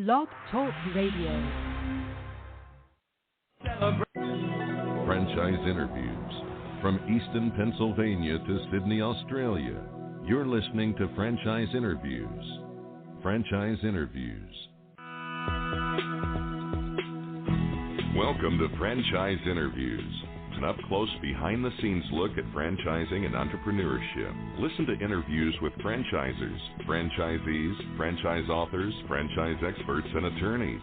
Blog Talk Radio. Franchise interviews. From Easton, Pennsylvania to Sydney, Australia, you're listening to Franchise Interviews. Franchise Interviews. Welcome to Franchise Interviews, an up-close, behind-the-scenes look at franchising and entrepreneurship. Listen to interviews with franchisers, franchisees, franchise authors, franchise experts, and attorneys.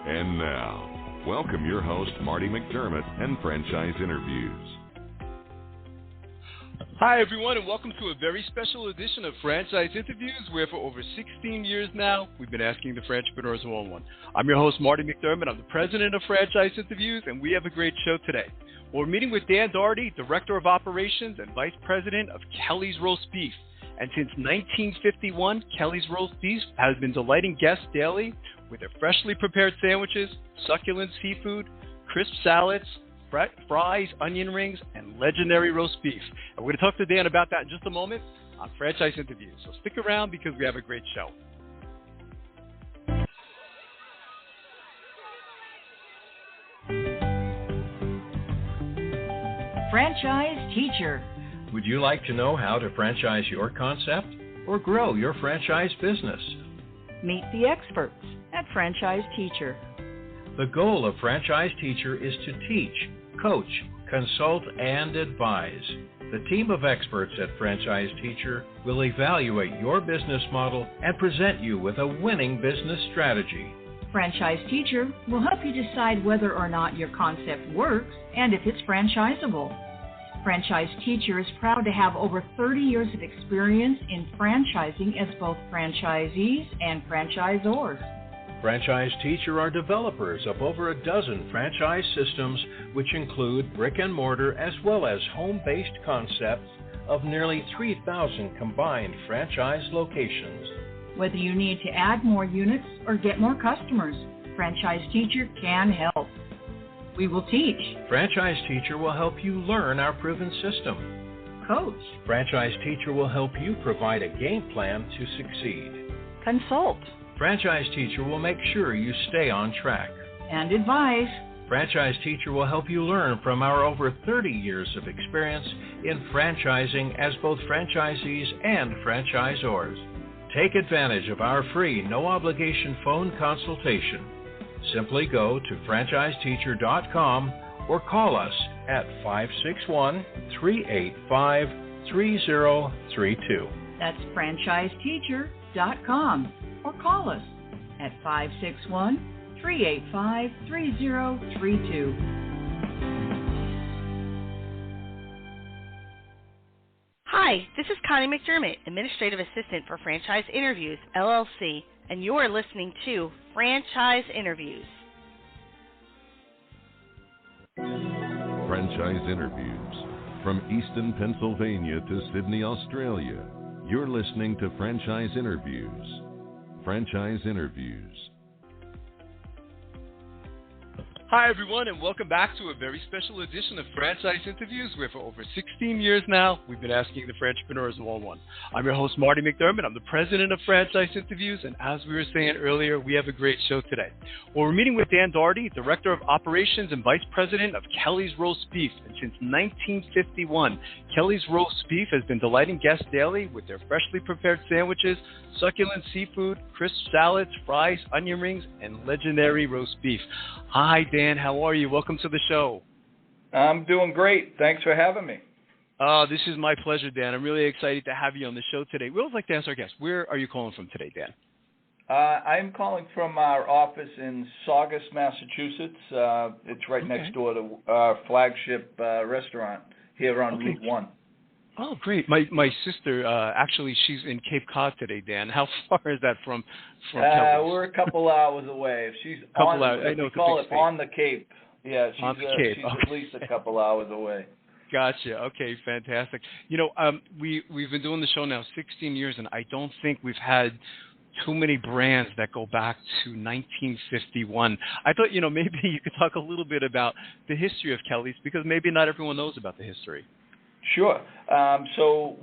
And now, welcome your host, Marty McDermott, and Franchise Interviews. Hi, everyone, and welcome to a very special edition of Franchise Interviews, where for over 16 years now, we've been asking the entrepreneurs one-on-one. I'm your host, Marty McDermott. I'm the president of Franchise Interviews, and we have a great show today. We're meeting with Dan Doherty, Director of Operations and Vice President of Kelly's Roast Beef. And since 1951, Kelly's Roast Beef has been delighting guests daily with their freshly prepared sandwiches, succulent seafood, crisp salads, fries, onion rings, and legendary roast beef. And we're going to talk to Dan about that in just a moment on Franchise Interviews. So stick around because we have a great show. Franchise Teacher. Would you like to know how to franchise your concept or grow your franchise business? Meet the experts at Franchise Teacher. The goal of Franchise Teacher is to teach, coach, consult, and advise. The team of experts at Franchise Teacher will evaluate your business model and present you with a winning business strategy. Franchise Teacher will help you decide whether or not your concept works and if it's franchisable. Franchise Teacher is proud to have over 30 years of experience in franchising as both franchisees and franchisors. Franchise Teacher are developers of over a dozen franchise systems, which include brick and mortar as well as home-based concepts of nearly 3,000 combined franchise locations. Whether you need to add more units or get more customers, Franchise Teacher can help. We will teach. Franchise Teacher will help you learn our proven system. Coach. Franchise Teacher will help you provide a game plan to succeed. Consult. Franchise Teacher will make sure you stay on track. And advise. Franchise Teacher will help you learn from our over 30 years of experience in franchising as both franchisees and franchisors. Take advantage of our free, no-obligation phone consultation. Simply go to franchiseteacher.com or call us at 561-385-3032. That's franchiseteacher.com. Or call us at 561-385-3032. Hi, this is Connie McDermott, Administrative Assistant for Franchise Interviews, LLC, and you're listening to Franchise Interviews. Franchise Interviews. From Easton, Pennsylvania to Sydney, Australia, you're listening to Franchise Interviews. Franchise Interviews. Hi, everyone, and welcome back to a very special edition of Franchise Interviews, where for over 16 years now, we've been asking the entrepreneurs one-on-one. I'm your host, Marty McDermott. I'm the president of Franchise Interviews, and as we were saying earlier, we have a great show today. Well, we're meeting with Dan Doherty, Director of Operations and Vice President of Kelly's Roast Beef. And since 1951, Kelly's Roast Beef has been delighting guests daily with their freshly prepared sandwiches, succulent seafood, crisp salads, fries, onion rings, and legendary roast beef. Hi, Dan. How are you? Welcome to the show. I'm doing great. Thanks for having me. This is my pleasure, Dan. I'm really excited to have you on the show today. We always like to ask our guests, where are you calling from today, Dan? I'm calling from our office in Saugus, Massachusetts. It's right next door to our flagship restaurant here on Route 1. Oh, great. My sister, actually, she's in Cape Cod today, Dan. How far is that from Kelly's? We're a couple hours away. She's on, I know we call it on the Cape. Yeah, she's, on the Cape. She's at least a couple hours away. Gotcha. Okay, fantastic. You know, we've been doing the show now 16 years, and I don't think we've had too many brands that go back to 1951. I thought, maybe you could talk a little bit about the history of Kelly's, because maybe not everyone knows about the history. Sure. So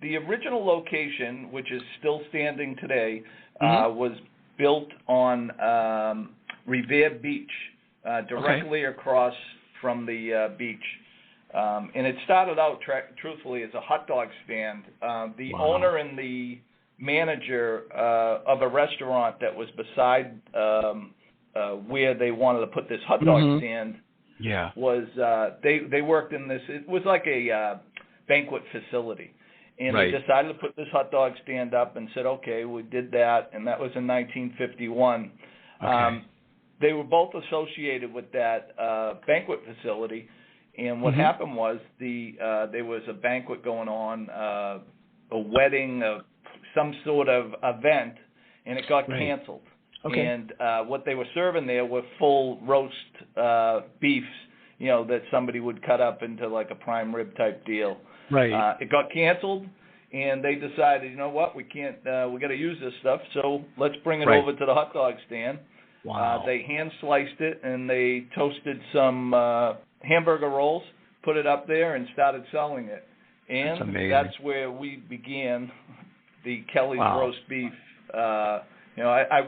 the original location, which is still standing today, was built on Revere Beach, directly across from the beach. And it started out, truthfully, as a hot dog stand. The owner and the manager of a restaurant that was beside where they wanted to put this hot dog stand was they worked in this. It was like a banquet facility. And they decided to put this hot dog stand up and said, okay, we did that, and that was in 1951. They were both associated with that banquet facility, and what happened was there was a banquet going on, a wedding, some sort of event, and it got canceled. And what they were serving there were full roast beefs, that somebody would cut up into like a prime rib type deal. It got canceled, and they decided, you know what, we can't, we got to use this stuff, so let's bring it over to the hot dog stand. They hand sliced it, and they toasted some hamburger rolls, put it up there, and started selling it. And that's where we began the Kelly's roast beef.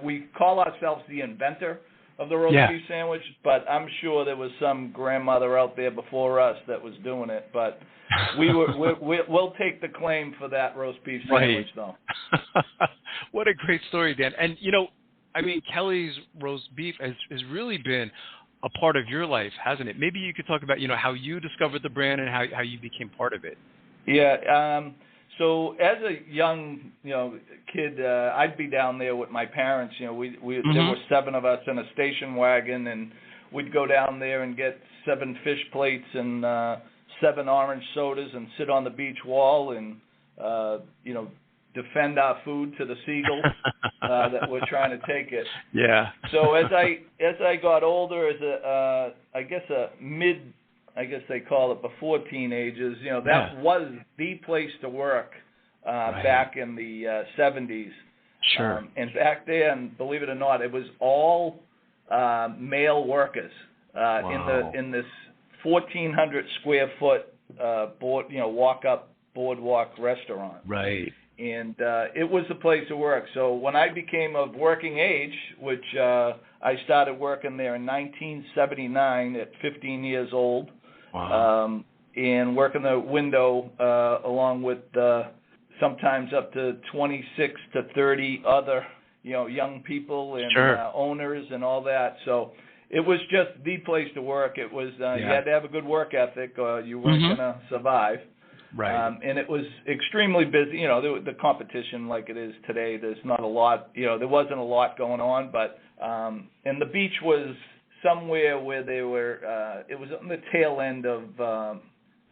We call ourselves the inventor of the roast beef sandwich, but I'm sure there was some grandmother out there before us that was doing it. But we'll take the claim for that roast beef sandwich, though. What a great story, Dan. And, Kelly's roast beef has really been a part of your life, hasn't it? Maybe you could talk about, how you discovered the brand and how you became part of it. Yeah. So as a young, kid, I'd be down there with my parents. There were 7 of us in a station wagon, and we'd go down there and get 7 fish plates and 7 orange sodas and sit on the beach wall and, defend our food to the seagulls that were trying to take it. Yeah. So as I got older, as I guess they call it before teenagers, that was the place to work back in the 70s. Sure. And back then, believe it or not, it was all male workers in this 1,400 square foot walk-up boardwalk restaurant. Right. And it was the place to work. So when I became of working age, which I started working there in 1979 at 15 years old, and working the window along with sometimes up to 26 to 30 other young people and owners and all that. So it was just the place to work. It was you had to have a good work ethic or you weren't going to survive. Right. And it was extremely busy. The competition like it is today, there's not a lot, there wasn't a lot going on, but and the beach was somewhere where they were, it was on the tail end of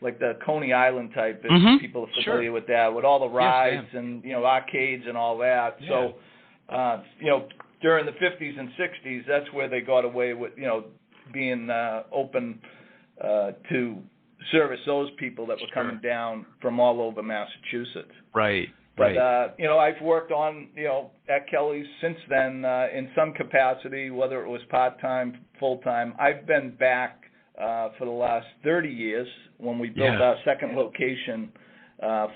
like the Coney Island type, if people are familiar with that, with all the rides and, arcades and all that. Yeah. So, during the 50s and 60s, that's where they got away with, being open to service those people that were coming down from all over Massachusetts. Right. But, I've worked on, at Kelly's since then in some capacity, whether it was part-time, full-time. I've been back for the last 30 years when we built our second location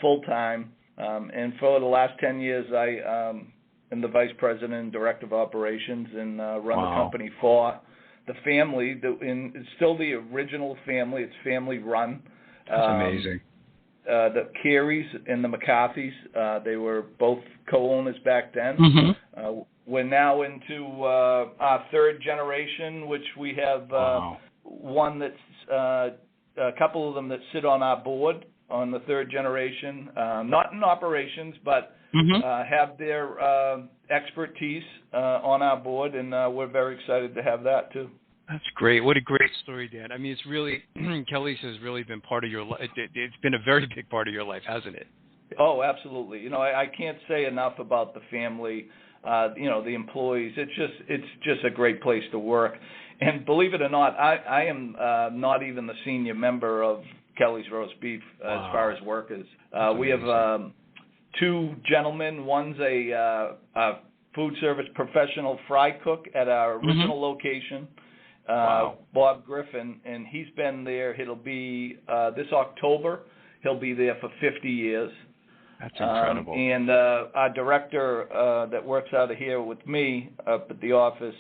full-time. And for the last 10 years, I am the vice president and director of operations and run the company for the family. It's still the original family. It's family-run. That's amazing. The Careys and the McCarthys, they were both co-owners back then. We're now into our third generation, which we have one that's a couple of them that sit on our board on the third generation, not in operations, but have their expertise on our board, and we're very excited to have that too. That's great. What a great story, Dan. I mean, it's really, Kelly's has really been part of your life. It's been a very big part of your life, hasn't it? Oh, absolutely. I can't say enough about the family, the employees. It's just a great place to work. And believe it or not, I am not even the senior member of Kelly's Roast Beef as far as workers. We have 2 gentlemen. One's a food service professional fry cook at our original location. Bob Griffin, and he's been there. It'll be this October. He'll be there for 50 years. That's incredible. And our director that works out of here with me up at the office,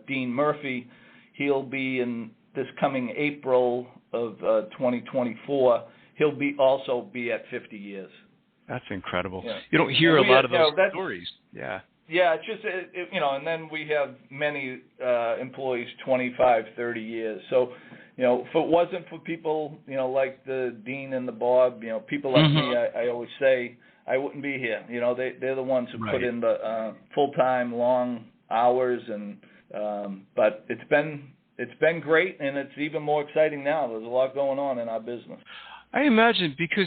Dean Murphy, he'll be in this coming April of 2024. He'll also be at 50 years. That's incredible. Yeah. You don't hear a lot of those stories. Yeah. Yeah, it's just, and then we have many employees 25, 30 years. So, if it wasn't for people, like the Dean and the Bob, people like me, I always say I wouldn't be here. They're the ones who put in the full-time, long hours, and but it's been great, and it's even more exciting now. There's a lot going on in our business. I imagine because,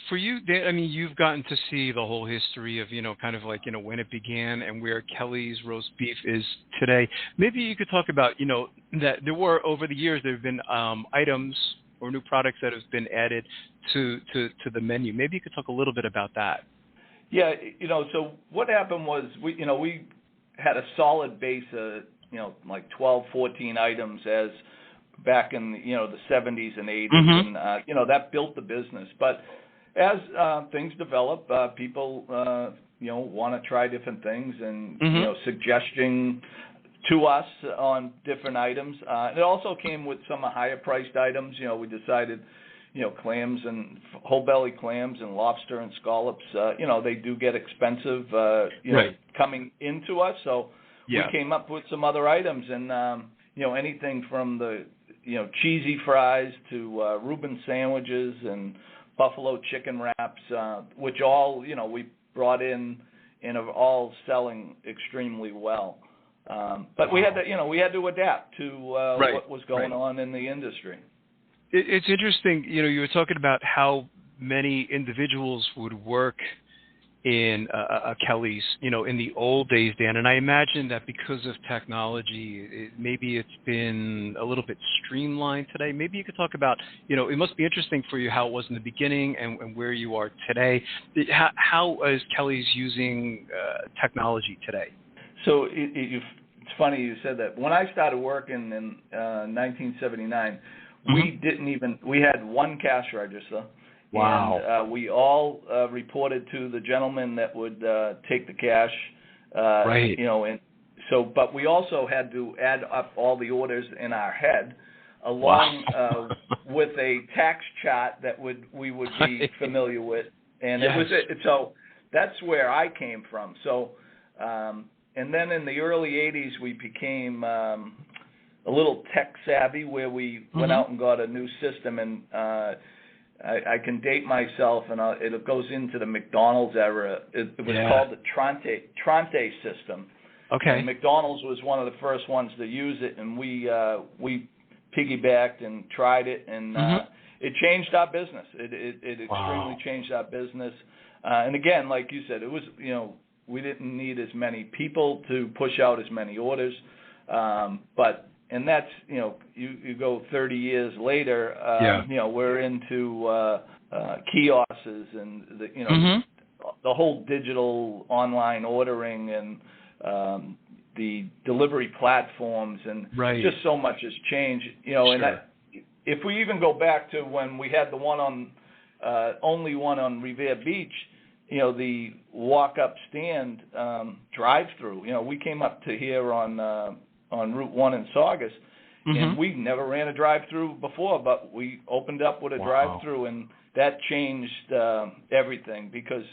for you, Dan, you've gotten to see the whole history of, kind of like, when it began and where Kelly's roast beef is today. Maybe you could talk about, that there were, over the years, there have been items or new products that have been added to the menu. Maybe you could talk a little bit about that. Yeah, so what happened was we had a solid base of, like 12, 14 items as back in the 70s and 80s, and that built the business. But as things develop, people want to try different things, and suggesting to us on different items. It also came with some higher priced items. We decided, clams and whole belly clams and lobster and scallops. They do get expensive. Coming into us, so we came up with some other items, and anything from the cheesy fries to Reuben sandwiches and buffalo chicken wraps, which all we brought in and are all selling extremely well. But we had to adapt to what was going on in the industry. It's interesting. You were talking about how many individuals would work in a Kelly's, in the old days, Dan, and I imagine that because of technology, maybe it's been a little bit streamlined today. Maybe you could talk about, it must be interesting for you how it was in the beginning and where you are today. How is Kelly's using technology today? So it's funny you said that. When I started working in 1979, we had one cash register. Wow. And we all reported to the gentleman that would take the cash. And so, but we also had to add up all the orders in our head, along with a tax chart that we would be familiar with. And so that's where I came from. So, and then in the early 80s, we became a little tech savvy, where we went out and got a new system, and I can date myself, and it goes into the McDonald's era. It was called the Trante system. Okay. And McDonald's was one of the first ones to use it, and we piggybacked and tried it, and it changed our business. It extremely changed our business. And again, like you said, it was we didn't need as many people to push out as many orders, and that's, you go 30 years later, we're into kiosks and the whole digital online ordering and the delivery platforms, and just so much has changed. And if we even go back to when we had the one on only one on Revere Beach, the walk-up stand drive-through. We came up to here on Route 1 in Saugus, and we never ran a drive-through before, but we opened up with a drive-through, and that changed everything, because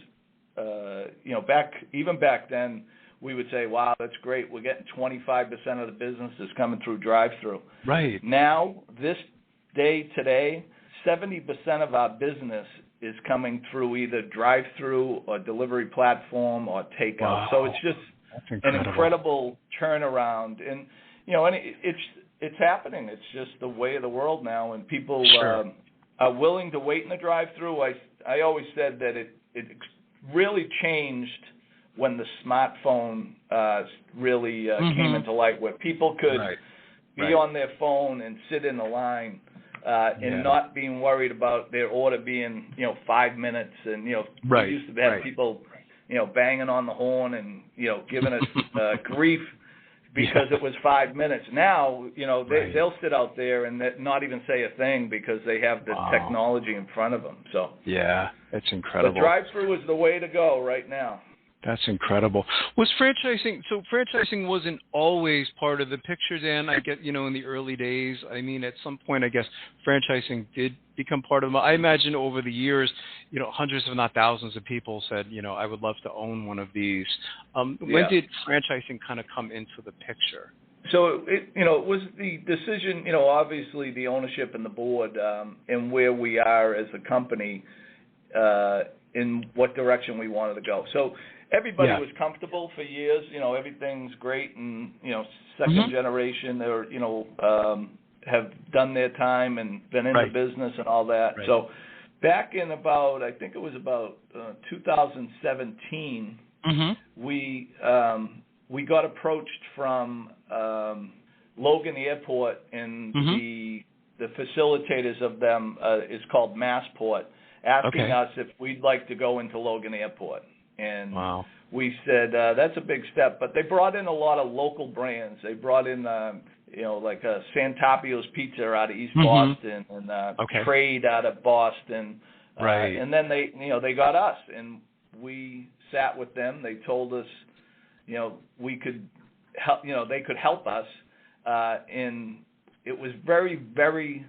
back then we would say, wow, that's great, we're getting 25% of the business is coming through drive-through. Right. Now, this day today, 70% of our business is coming through either drive-through or delivery platform or takeout. Wow. So it's just an incredible turnaround, and and it's happening. It's just the way of the world now, and people are willing to wait in the drive-through. I always said that it really changed when the smartphone really came into light, where people could be on their phone and sit in the line and not being worried about their order being 5 minutes, and we used to have people banging on the horn and giving us grief because it was 5 minutes. Now, Right. they'll sit out there and not even say a thing because they have the technology in front of them. So yeah, it's incredible. The drive-through is the way to go right now. That's incredible. Was franchising wasn't always part of the picture, Dan? I get, in the early days. I mean, at some point, I guess franchising did become part of it. I imagine over the years, hundreds if not thousands of people said, I would love to own one of these. When did franchising kind of come into the picture? So it was the decision, obviously the ownership and the board, and where we are as a company, in what direction we wanted to go. So everybody was comfortable for years. Everything's great, and second generation, they're have done their time and been in the business and all that. Right. So back in I think it was about 2017, we got approached from Logan Airport, and the facilitators of them is called Massport, asking us if we'd like to go into Logan Airport. And we said, that's a big step. But they brought in a lot of local brands. They brought in, like Santapio's Pizza out of East Boston, and Trade out of Boston. Right. And then they got us, and we sat with them. They told us, we could help, they could help us. And it was very, very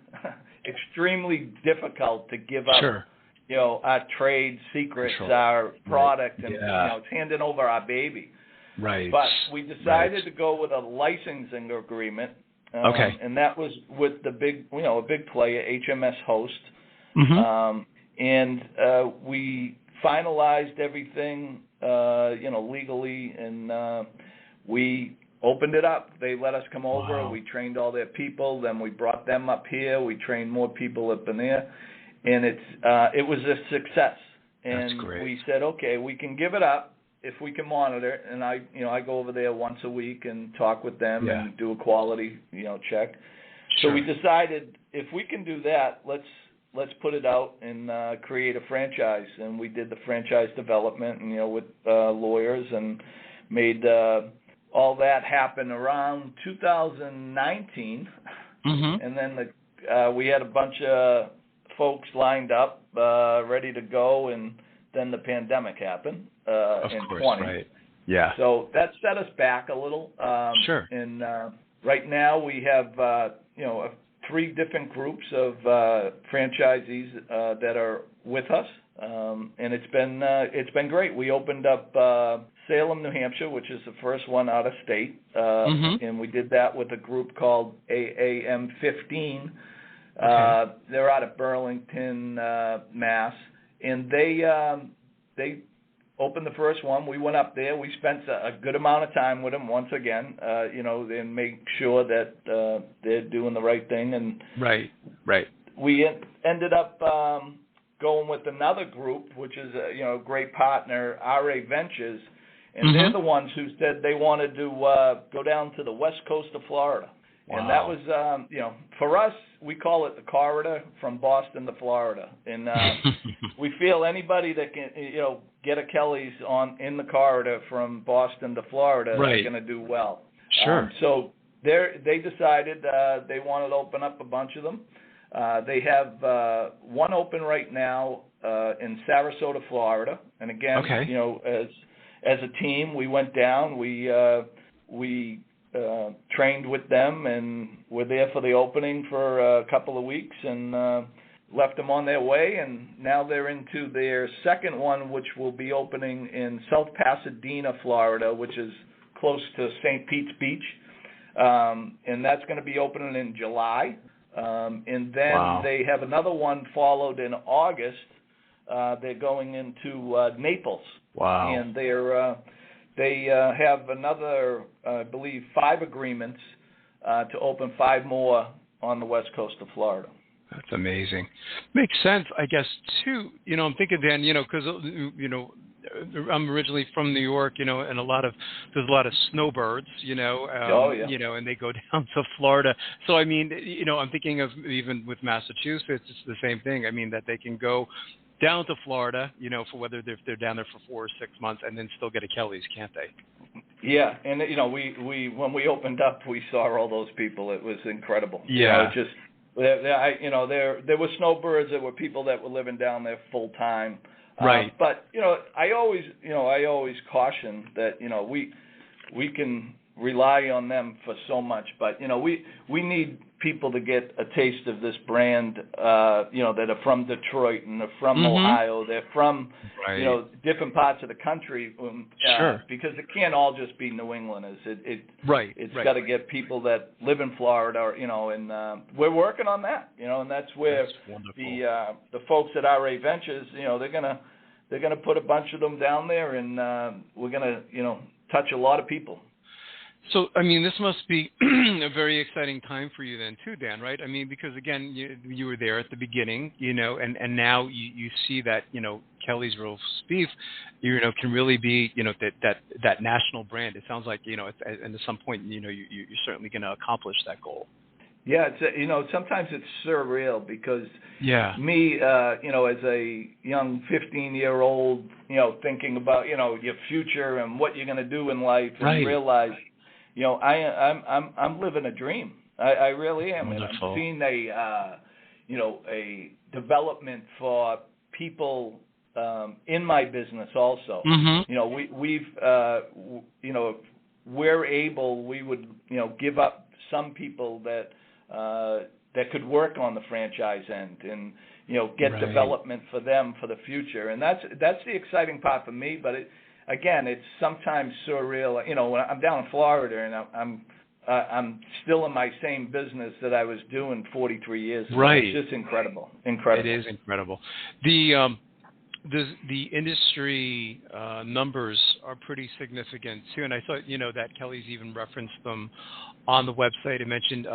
extremely difficult to give up. Sure. Our trade secrets, our product, and it's handing over our baby. Right. But we decided to go with a licensing agreement, and that was with the big, a big player, HMS Host, and we finalized everything, legally, and we opened it up. They let us come over. We trained all their people. Then we brought them up here. We trained more people up in there. And it was a success, and that's great. We said, okay, we can give it up if we can monitor. And I go over there once a week and talk with them and do a quality check. Sure. So we decided if we can do that, let's put it out and create a franchise. And we did the franchise development, and with lawyers, and made all that happen around 2019. And then we had a bunch of folks lined up, ready to go, and then the pandemic happened in 2020. Right. Yeah. So that set us back a little. Sure. And right now we have 3 different groups of franchisees that are with us, and it's been great. We opened up Salem, New Hampshire, which is the first one out of state, and we did that with a group called AAM15. They're out of Burlington, Mass, and they opened the first one. We went up there. We spent a good amount of time with them once again, and make sure that they're doing the right thing. And right. We ended up going with another group, which is a great partner, RA Ventures, and they're the ones who said they wanted to go down to the west coast of Florida. Wow. And that was, for us, we call it the corridor from Boston to Florida. And we feel anybody that can, get a Kelly's in the corridor from Boston to Florida is going to do well. Sure. So they decided they wanted to open up a bunch of them. They have one open right now in Sarasota, Florida. And again, as a team, we went down. We trained with them, and were there for the opening for a couple of weeks, and left them on their way, and now they're into their second one, which will be opening in South Pasadena, Florida, which is close to St. Pete's Beach, and that's going to be opening in July, and then they have another one followed in August. They're going into Naples, and they have another, I believe, 5 agreements to open 5 more on the west coast of Florida. That's amazing. Makes sense, I guess, too. I'm thinking, Dan, because, I'm originally from New York, and there's a lot of snowbirds, and they go down to Florida. So, I mean, I'm thinking of even with Massachusetts, it's the same thing. I mean, that they can go down to Florida, for whether they're down there for 4 or 6 months, and then still get a Kelly's, can't they? Yeah, and we when we opened up, we saw all those people. It was incredible. Yeah. There were snowbirds. There were people that were living down there full time. Right. But I always caution that we can rely on them for so much, but we need people to get a taste of this brand, that are from Detroit and they're from Ohio, they're from different parts of the country, sure. Because it can't all just be New Englanders. It's right. got to get people that live in Florida, and we're working on that, and that's where the folks at RA Ventures, they're gonna put a bunch of them down there, and we're gonna touch a lot of people. So, I mean, this must be a very exciting time for you then, too, Dan, right? I mean, because, again, you were there at the beginning, and now you see that, Kelly's Roast Beef, can really be, that national brand. It sounds like, and at some point, you're certainly going to accomplish that goal. Yeah, it's sometimes it's surreal because me, as a young 15-year-old, thinking about, your future and what you're going to do in life, and realize, I'm living a dream. I really am. Wonderful. And I'm seeing a development for people in my business also. We're able. We would give up some people that could work on the franchise end and get development for them for the future. And that's the exciting part for me. But it's sometimes surreal. When I'm down in Florida and I'm still in my same business that I was doing 43 years ago. Right. It's just incredible. It is incredible. The industry numbers are pretty significant too, and I thought that Kelly's even referenced them on the website. It mentioned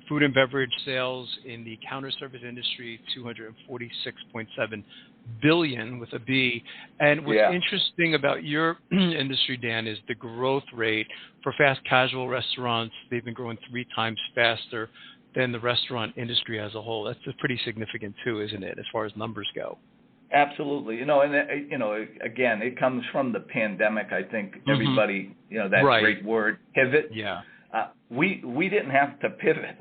food and beverage sales in the counter service industry, $246.7 billion with a B. And what's interesting about your industry, Dan, is the growth rate for fast casual restaurants. They've been growing 3 times faster than the restaurant industry as a whole. That's pretty significant too, isn't it, as far as numbers go? Absolutely. Again, it comes from the pandemic. I think everybody, that great word, pivot. Yeah. We didn't have to pivot.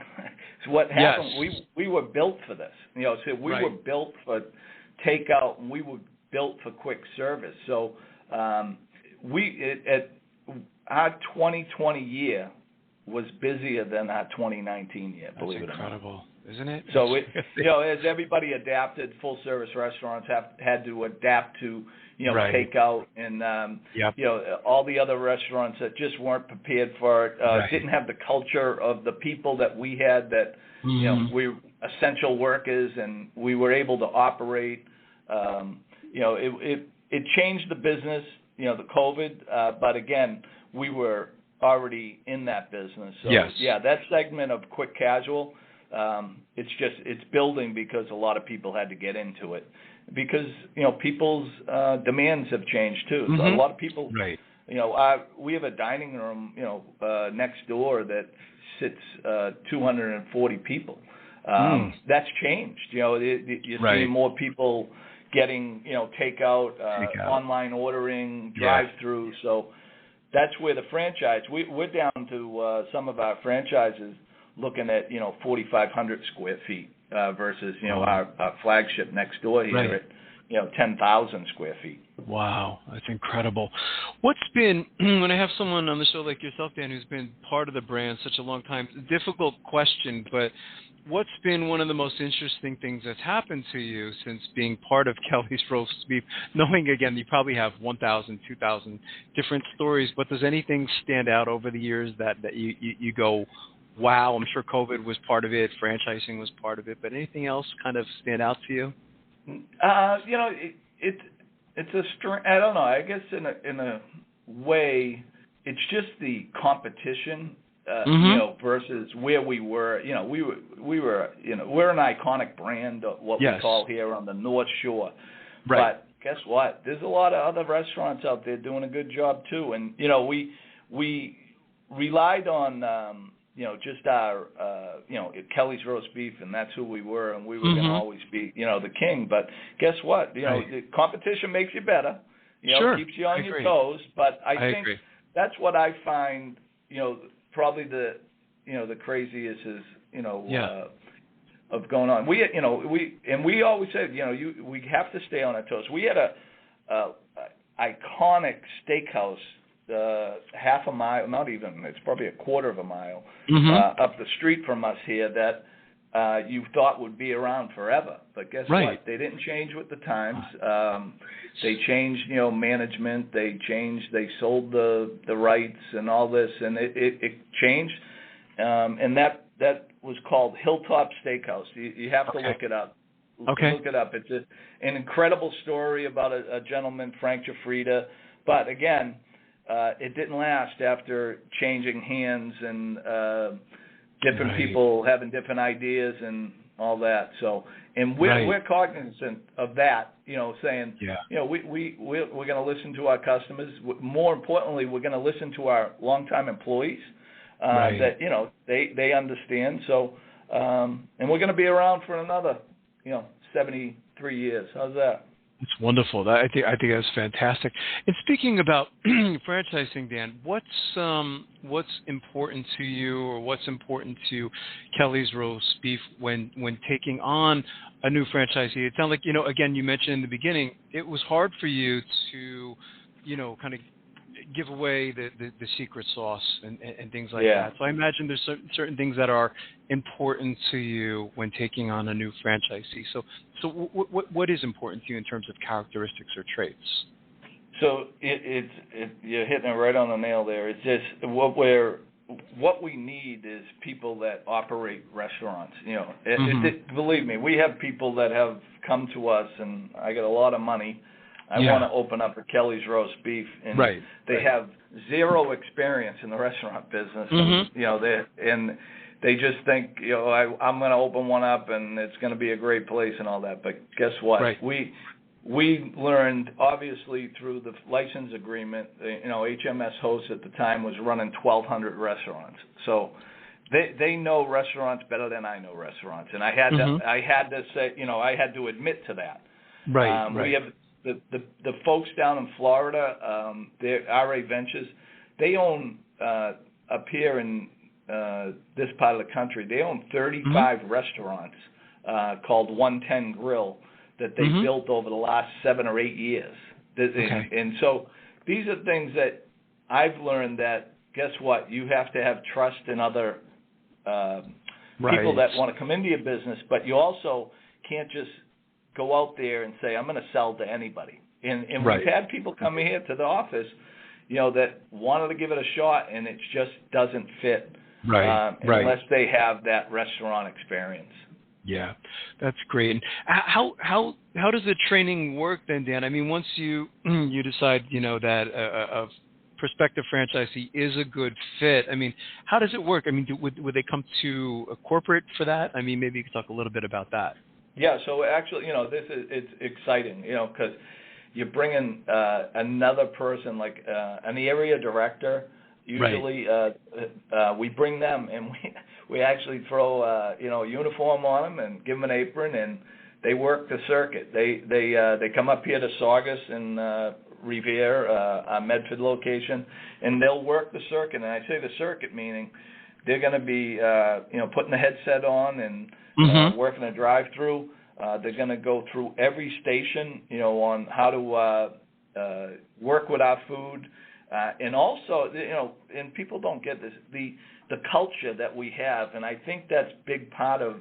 So what happened? We were built for this. So we were built for takeout, and we were built for quick service. So our 2020 year was busier than our 2019 year. Believe it or not. That's incredible, isn't it? So as everybody adapted, full service restaurants had to adapt to takeout, and all the other restaurants that just weren't prepared for it, didn't have the culture of the people that we had. That we were essential workers, and we were able to operate. It changed the business, the COVID, but again, we were already in that business. So, that segment of quick casual, it's building because a lot of people had to get into it because, people's demands have changed too. So a lot of people, we have a dining room, next door that sits 240 people. That's changed. You're seeing more people getting, takeout, online ordering, drive-through. So that's where the franchise. We're down to some of our franchises looking at 4,500 square feet versus our flagship next door here at 10,000 square feet. Wow, that's incredible. What's been, when I have someone on the show like yourself, Dan, who's been part of the brand such a long time, difficult question, but what's been one of the most interesting things that's happened to you since being part of Kelly's Roast Beef? Knowing, again, you probably have 1,000, 2,000 different stories, but does anything stand out over the years that you go, wow, I'm sure COVID was part of it, franchising was part of it, but anything else kind of stand out to you? It's I don't know. I guess in a way, it's just the competition, versus where we were. We were we're an iconic brand of what we call here on the North Shore. Right. But guess what? There's a lot of other restaurants out there doing a good job too. And we relied on just our Kelly's Roast Beef, and that's who we were, and we were going to always be the king. But guess what? The competition makes you better. Keeps you on your toes. But I think that's what I find, probably the craziest is, of going on. We always said, we have to stay on our toes. We had a iconic steakhouse half a mile, not even, it's probably a quarter of a mile up the street from us here that you thought would be around forever. But guess what? They didn't change with the times. They changed, management. They sold the rights and all this, and it changed. And that was called Hilltop Steakhouse. You have to look it up. Okay. Look it up. It's an incredible story about a gentleman, Frank Jafrida. But again, it didn't last after changing hands and different people having different ideas and all that. So, and we're cognizant of that. Saying, we're going to listen to our customers. More importantly, we're going to listen to our longtime employees. That they understand. So, and we're going to be around for another 73 years. How's that? It's wonderful. I think that's fantastic. And speaking about franchising, Dan, what's important to you, or what's important to Kelly's Roast Beef when taking on a new franchisee? It sounds like, again, you mentioned in the beginning, it was hard for you to, kind of give away the secret sauce and things like that. So I imagine there's certain things that are important to you when taking on a new franchisee. So what is important to you in terms of characteristics or traits? So you're hitting it right on the nail there. It's just what we need is people that operate restaurants. Believe me, we have people that have come to us, and I got a lot of money. I want to open up a Kelly's Roast Beef, and they have zero experience in the restaurant business. And, they just think, I'm going to open one up, and it's going to be a great place and all that. But guess what? We learned, obviously, through the license agreement. HMS Host at the time was running 1,200 restaurants, so they know restaurants better than I know restaurants, and I had to say, I had to admit to that. We have the folks down in Florida, RA Ventures, they own up here in this part of the country, they own 35 restaurants called 110 Grill that they built over the last 7 or 8 years. And so these are things that I've learned that, guess what, you have to have trust in other people that want to come into your business, but you also can't just go out there and say, I'm going to sell to anybody. And we've had people come here to the office, that wanted to give it a shot, and it just doesn't fit unless they have that restaurant experience. Yeah, that's great. And how does the training work then, Dan? I mean, once you decide, that a prospective franchisee is a good fit, I mean, how does it work? I mean, would they come to a corporate for that? I mean, maybe you could talk a little bit about that. Yeah, so actually, it's exciting, because you're bringing another person, like an area director. Usually, we bring them, and we actually throw a uniform on them and give them an apron, and they work the circuit. They come up here to Saugus and Revere, our Medford location, and they'll work the circuit. And I say the circuit meaning they're going to be putting the headset on and working a drive-through. They're going to go through every station, on how to work with our food. And also, and people don't get this, the culture that we have, and I think that's a big part of,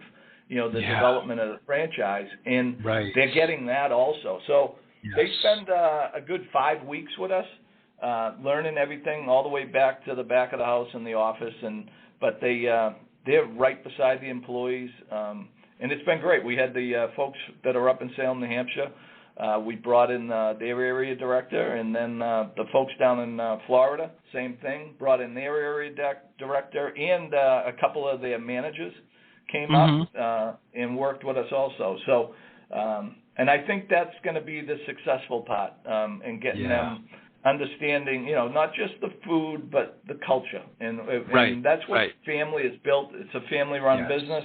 the development of the franchise, and they're getting that also. So they spend a good 5 weeks with us, learning everything all the way back to the back of the house in the office, but they're right beside the employees, and it's been great. We had the folks that are up in Salem, New Hampshire. We brought in their area director, and then the folks down in Florida, same thing, brought in their area director, and a couple of their managers came up and worked with us also. So, and I think that's going to be the successful part, in getting them understanding, not just the food, but the culture. And that's what family is built. It's a family-run business.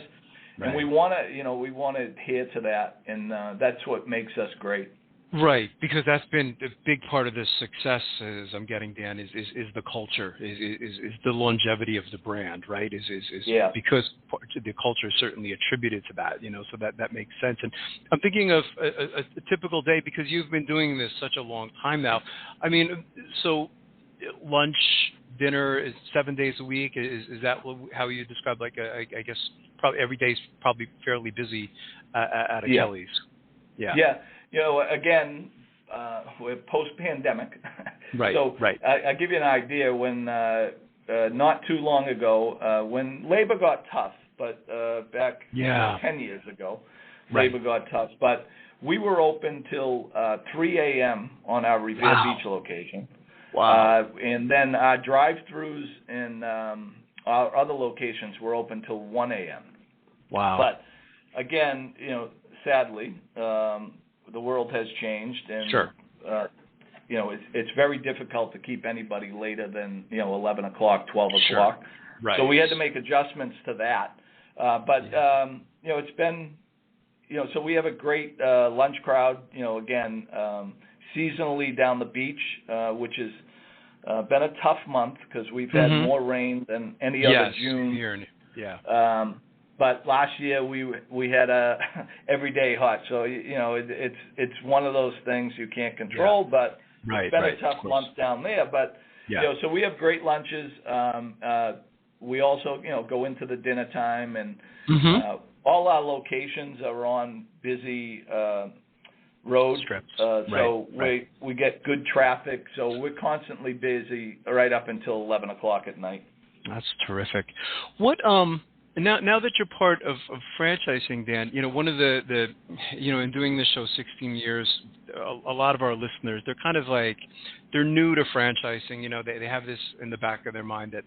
And we want to, we want to adhere to that, and that's what makes us great. Right, because that's been a big part of the success, as I'm getting, Dan, is the culture, is the longevity of the brand, right? Is because the culture is certainly attributed to that, so that makes sense. And I'm thinking of a typical day, because you've been doing this such a long time now. I mean, so lunch, dinner is 7 days a week. Is that how you describe, like, I guess probably every day is probably fairly busy at a Kelly's? Yeah. Again, we're post-pandemic. Right. So right. I give you an idea. When not too long ago, when labor got tough, but back 10 years ago, labor got tough. But we were open till 3 a.m. on our Revere Beach location. Wow. And then our drive-throughs and our other locations were open till 1 a.m. Wow. But again, sadly, the world has changed, and sure. It's very difficult to keep anybody later than 11 o'clock, 12 sure. o'clock. Right. So we had to make adjustments to that. It's been, so we have a great lunch crowd. Again, seasonally down the beach, which has been a tough month because we've had more rain than any other June. Yeah. But last year we had a everyday hot, so it's one of those things you can't control. But it's been a tough month down there. But so we have great lunches. We also go into the dinner time, and all our locations are on busy roads. So we get good traffic. So we're constantly busy right up until 11 o'clock at night. That's terrific. What Now that you're part of franchising, Dan, one of the in doing this show 16 years, a lot of our listeners, they're kind of like, they're new to franchising. They have this in the back of their mind that,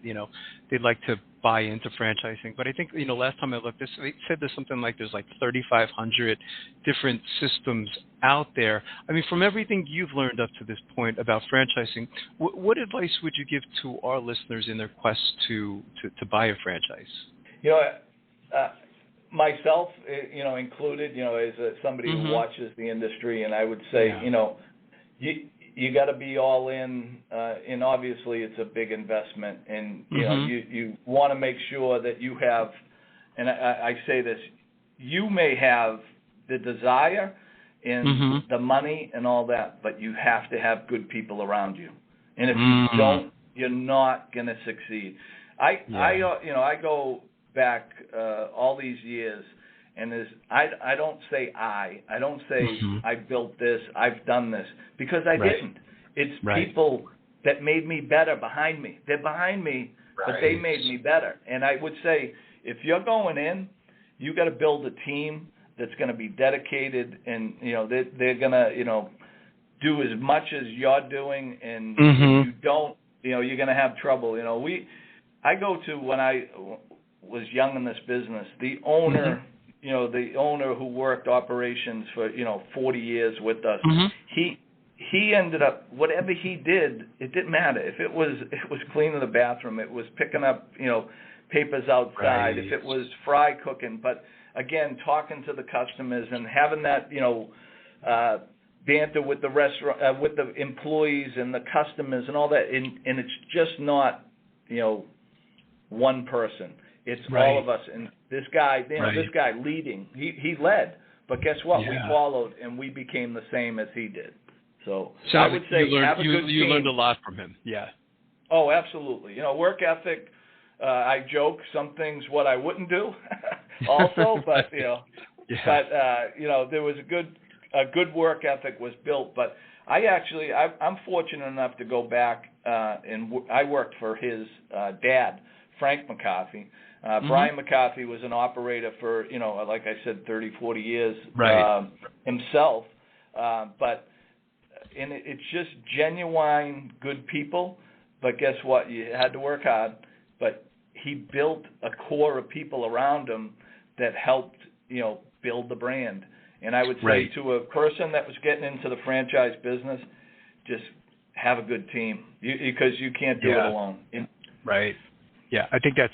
they'd like to buy into franchising. But I think, last time I looked, they said there's something like there's like 3,500 different systems out there. I mean, from everything you've learned up to this point about franchising, what advice would you give to our listeners in their quest to buy a franchise? Myself, included, as somebody who watches the industry, and I would say, you got to be all in, and obviously it's a big investment, and you want to make sure that you have, and I say this, you may have the desire and the money and all that, but you have to have good people around you, and if you don't, you're not going to succeed. I go back all these years, and I don't say I don't say I built this, I've done this, because I didn't. It's people that made me better behind me. They're behind me, but they made me better. And I would say, if you're going in, you got to build a team that's going to be dedicated, and they're going to do as much as you're doing, and if you don't, you're going to have trouble. I go to, when I was young in this business, the owner, the owner who worked operations for 40 years with us, he ended up, whatever he did, it didn't matter. If it was cleaning the bathroom, it was picking up papers outside, if it was fry cooking, but again, talking to the customers and having that banter with the restaurant, with the employees and the customers and all that, and it's just not one person. It's all of us, and this guy, this guy leading, he led, but guess what? We followed, and we became the same as he did. So I would say have a good team. You learned a lot from him. Yeah. Oh, absolutely. Work ethic. I joke some things what I wouldn't do, also, but there was a good work ethic was built. But I'm fortunate enough to go back and I worked for his dad, Frank McCarthy. Brian McCarthy was an operator for, like I said, 30, 40 years himself. And it's just genuine good people. But guess what? You had to work hard. But he built a core of people around him that helped, build the brand. And I would say to a person that was getting into the franchise business, just have a good team, because you can't do it alone. Yeah, I think that's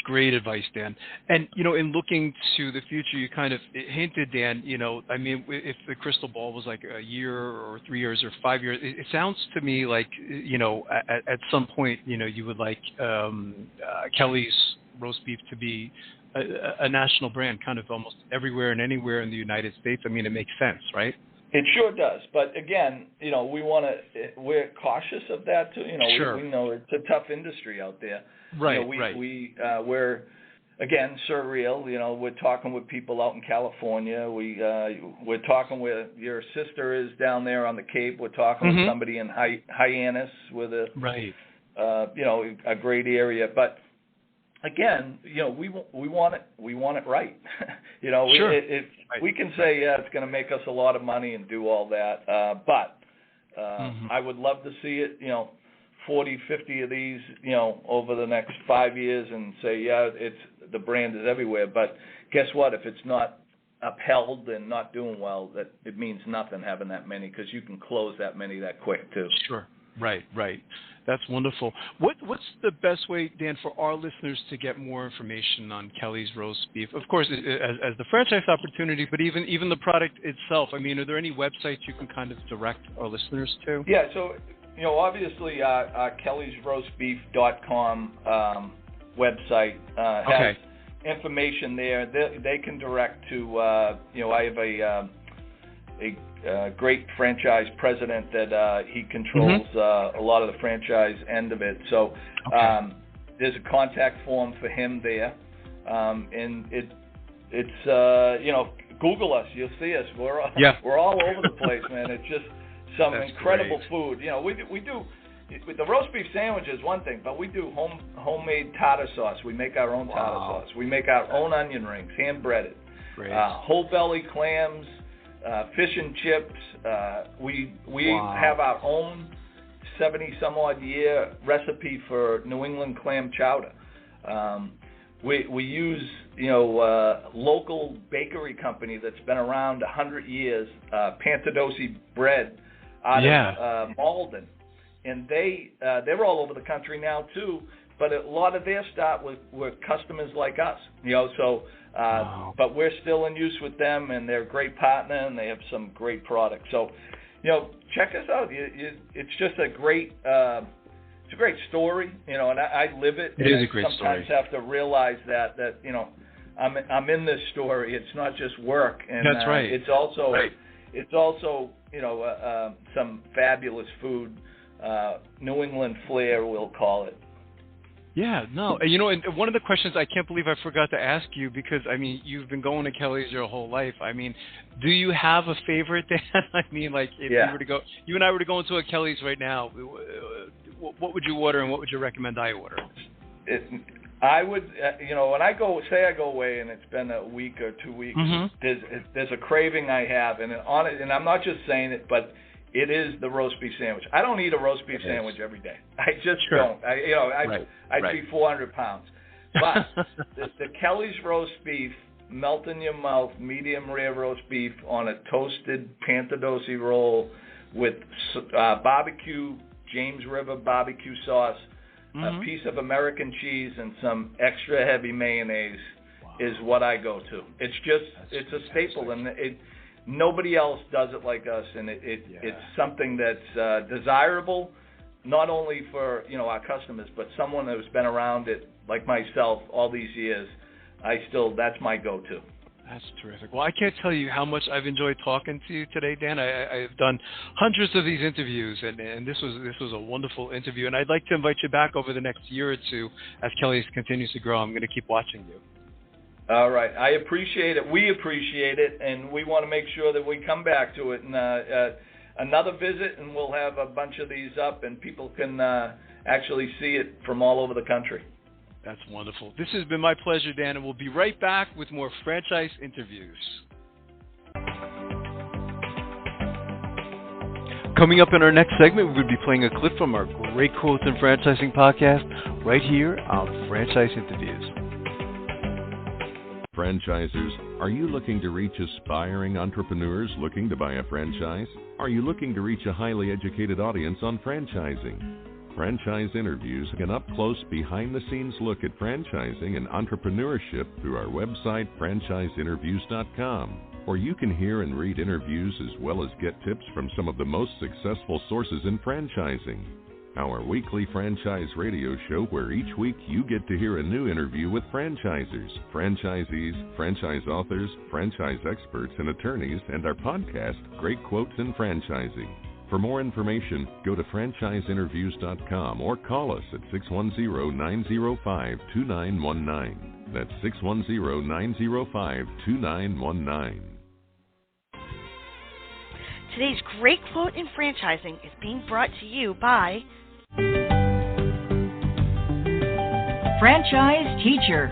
great advice, Dan. And in looking to the future, you kind of hinted, Dan. I mean, if the crystal ball was like a year or 3 years or 5 years, it sounds to me like at some point you would like Kelly's roast beef to be a national brand, kind of almost everywhere and anywhere in the United States. I mean, it makes sense, right? It sure does, but again, we're cautious of that too. Sure. We know it's a tough industry out there. Right, right. We're again surreal. We're talking with people out in California. We're talking with your sister is down there on the Cape. We're talking with somebody in Hyannis with a a great area, but. Again, we want it right. Sure. We can say it's going to make us a lot of money and do all that, but I would love to see it, 40, 50 of these, over the next 5 years, and say the brand is everywhere. But guess what? If it's not upheld and not doing well, that it means nothing having that many, because you can close that many that quick too. Sure. Right. That's wonderful. What's the best way, Dan, for our listeners to get more information on Kelly's roast beef? Of course, as the franchise opportunity, but even the product itself. I mean, are there any websites you can kind of direct our listeners to? Yeah. So, obviously, kellysroastbeef.com website has information there. They can direct to. I have a great franchise president that he controls a lot of the franchise end of it. So there's a contact form for him there, and it's Google us, you'll see us. We're all over the place, man. It's just some incredible food. We do. The roast beef sandwich is one thing, but we do homemade tartar sauce. We make our own tartar sauce. We make our own onion rings, hand breaded. Whole belly clams. Fish and chips. We have our own 70-some-odd year recipe for New England clam chowder. We use local bakery company that's been around 100 years, Pantadosi bread out of Malden, and they're all over the country now too. But a lot of their start were customers like us, so. But we're still in use with them, and they're a great partner, and they have some great products. So, check us out. It's just a great, it's a great story, and I live it. It is a great story. Sometimes have to realize that I'm in this story. It's not just work, and that's right. It's also some fabulous food, New England flair, we'll call it. Yeah, no. And one of the questions I can't believe I forgot to ask you, because, I mean, you've been going to Kelly's your whole life. I mean, do you have a favorite, Dan? I mean, like, if you were to go, you and I were to go into a Kelly's right now, what would you order and what would you recommend I order? I would, when I go away and it's been a week or 2 weeks, there's a craving I have, and I'm not just saying it, but it is the roast beef sandwich. I don't eat a roast beef sandwich every day. I just don't. I'd be 400 pounds. But the Kelly's roast beef, melt in your mouth, medium rare roast beef on a toasted Pantadosi roll with barbecue, James River barbecue sauce, a piece of American cheese, and some extra heavy mayonnaise is what I go to. It's a staple, and nobody else does it like us, and it's something that's desirable, not only for our customers, but someone who's been around it like myself all these years. That's my go-to. That's terrific. Well, I can't tell you how much I've enjoyed talking to you today, Dan. I've done hundreds of these interviews, and this was a wonderful interview. And I'd like to invite you back over the next year or two as Kelly's continues to grow. I'm going to keep watching you. All right. I appreciate it. We appreciate it, and we want to make sure that we come back to it. And another visit, and we'll have a bunch of these up, and people can actually see it from all over the country. That's wonderful. This has been my pleasure, Dan, and we'll be right back with more franchise interviews. Coming up in our next segment, we'll be playing a clip from our Great Quotes in Franchising podcast right here on Franchise Interviews. Franchisers, are you looking to reach aspiring entrepreneurs looking to buy a franchise? Are you looking to reach a highly educated audience on franchising? franchise interviews, an up-close, behind-the-scenes look at franchising and entrepreneurship through our website, franchiseinterviews.com. Or you can hear and read interviews as well as get tips from some of the most successful sources in franchising. Our weekly franchise radio show where each week you get to hear a new interview with franchisers, franchisees, franchise authors, franchise experts and attorneys, and our podcast, Great Quotes in Franchising. For more information, go to franchiseinterviews.com or call us at 610-905-2919. That's 610-905-2919. Today's Great Quote in Franchising is being brought to you by Franchise Teacher.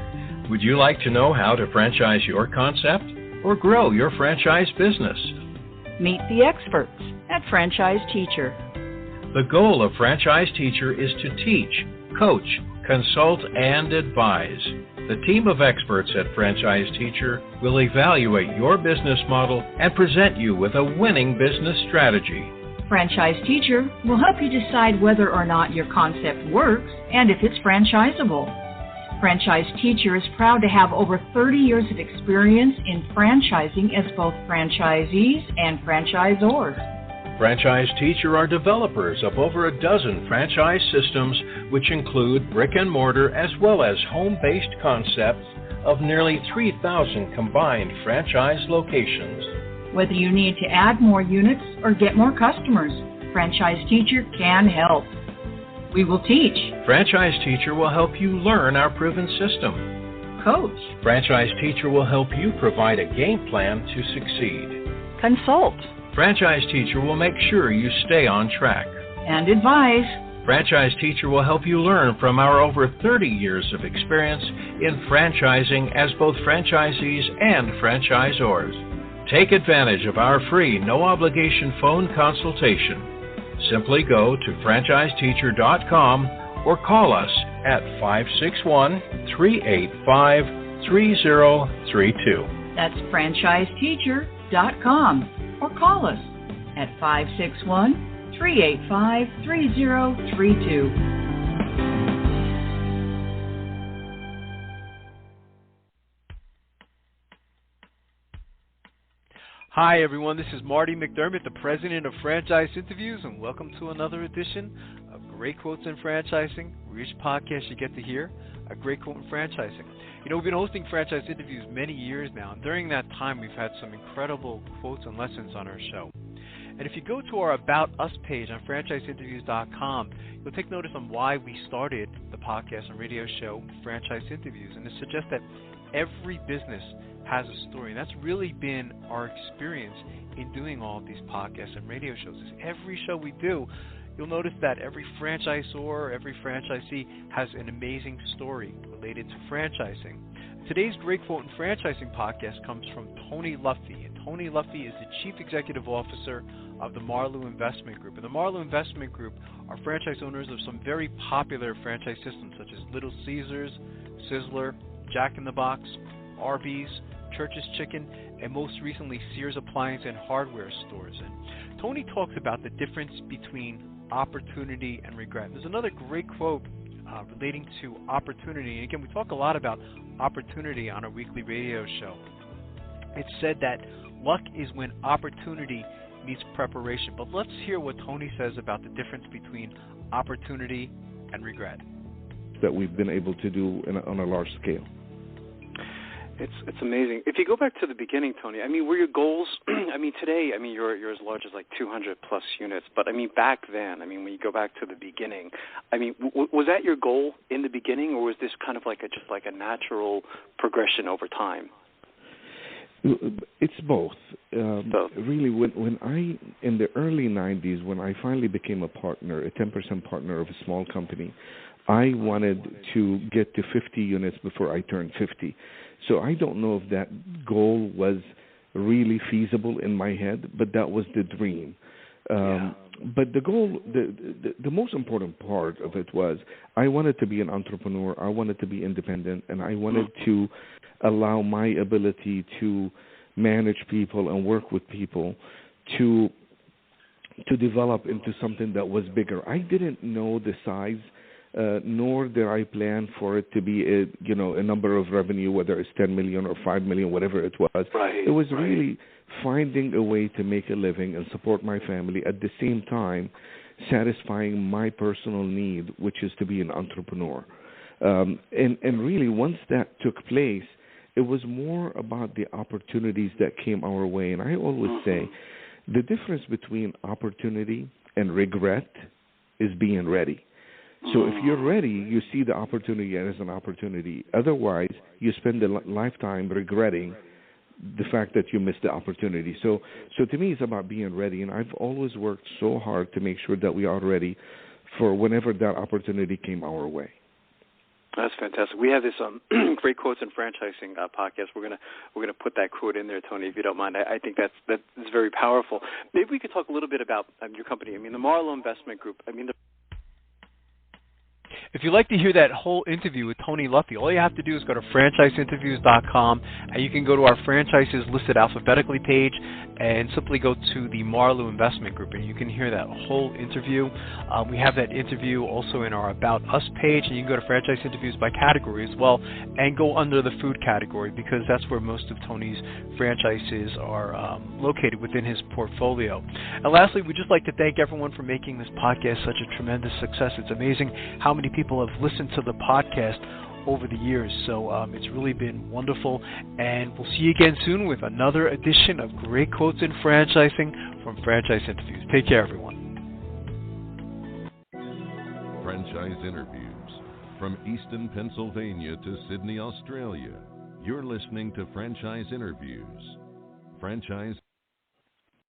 Would you like to know how to franchise your concept or grow your franchise business? Meet the experts at Franchise Teacher. The goal of Franchise Teacher is to teach, coach, consult, and advise. The team of experts at Franchise Teacher will evaluate your business model and present you with a winning business strategy. Franchise Teacher will help you decide whether or not your concept works and if it's franchisable. Franchise Teacher is proud to have over 30 years of experience in franchising as both franchisees and franchisors. Franchise Teacher are developers of over a dozen franchise systems, which include brick and mortar as well as home-based concepts of nearly 3,000 combined franchise locations. Whether you need to add more units or get more customers, Franchise Teacher can help. We will teach. Franchise Teacher will help you learn our proven system. Coach. Franchise Teacher will help you provide a game plan to succeed. Consult. Franchise Teacher will make sure you stay on track. And advise. Franchise Teacher will help you learn from our over 30 years of experience in franchising as both franchisees and franchisors. Take advantage of our free, no-obligation phone consultation. Simply go to franchiseteacher.com or call us at 561-385-3032. That's franchiseteacher.com. Or call us at 561-385-3032. Hi, everyone. This is Marty McDermott, the president of Franchise Interviews, and welcome to another edition of Great Quotes in Franchising, where each podcast you get to hear a great quote in franchising. You know, we've been hosting franchise interviews many years now, and during that time, we've had some incredible quotes and lessons on our show. And if you go to our About Us page on franchiseinterviews.com, you'll take notice on why we started the podcast and radio show Franchise Interviews, and it suggests that every business has a story. And that's really been our experience in doing all of these podcasts and radio shows. Is every show we do, you'll notice that every franchisor, every franchisee has an amazing story related to franchising. Today's Great Quote in Franchising podcast comes from Tony Luffy. And Tony Luffy is the Chief Executive Officer of the Marleau Investment Group. And the Marleau Investment Group are franchise owners of some very popular franchise systems such as Little Caesars, Sizzler, Jack in the Box, Arby's, Church's Chicken, and most recently Sears Appliance and Hardware stores. And Tony talks about the difference between opportunity and regret. There's another great quote relating to opportunity. And again, we talk a lot about opportunity on our weekly radio show. It's said that luck is when opportunity meets preparation. But let's hear what Tony says about the difference between opportunity and regret. That we've been able to do on a large scale. It's amazing. If you go back to the beginning, Tony, I mean, were your goals, I mean, today, I mean, you're as large as like 200 plus units, but I mean, back then, I mean, when you go back to the beginning, I mean, was that your goal in the beginning, or was this kind of like just like a natural progression over time? It's both. Really, when I, in the early 90s, when I finally became a partner, a 10% partner of a small company, I wanted to get to 50 units before I turned 50. So I don't know if that goal was really feasible in my head, but that was the dream. But the goal, the most important part of it was I wanted to be an entrepreneur, I wanted to be independent, and I wanted to allow my ability to manage people and work with people to to develop into something that was bigger. I didn't know the size, nor did I plan for it to be a number of revenue, whether it's 10 million or 5 million, whatever it was. Right, it was really finding a way to make a living and support my family, at the same time satisfying my personal need, which is to be an entrepreneur. And really, once that took place, it was more about the opportunities that came our way. And I always say the difference between opportunity and regret is being ready. So if you're ready, you see the opportunity as an opportunity. Otherwise, you spend a lifetime regretting the fact that you missed the opportunity. So to me, it's about being ready. And I've always worked so hard to make sure that we are ready for whenever that opportunity came our way. That's fantastic. We have this great quotes in franchising podcast. We're gonna put that quote in there, Tony, if you don't mind. I think that's very powerful. Maybe we could talk a little bit about your company. I mean, the Marlowe Investment Group. I mean, if you'd like to hear that whole interview with Tony Luffy, all you have to do is go to franchiseinterviews.com, and you can go to our franchises listed alphabetically page and simply go to the Marlowe Investment Group, and you can hear that whole interview. We have that interview also in our About Us page, and you can go to franchise interviews by category as well and go under the food category, because that's where most of Tony's franchises are located within his portfolio. And lastly, we'd just like to thank everyone for making this podcast such a tremendous success. It's amazing how many people have listened to the podcast over the years, so it's really been wonderful, and we'll see you again soon with another edition of Great Quotes in Franchising from Franchise Interviews. Take care, everyone. Franchise Interviews. From Easton, Pennsylvania to Sydney, Australia, you're listening to Franchise Interviews. Franchise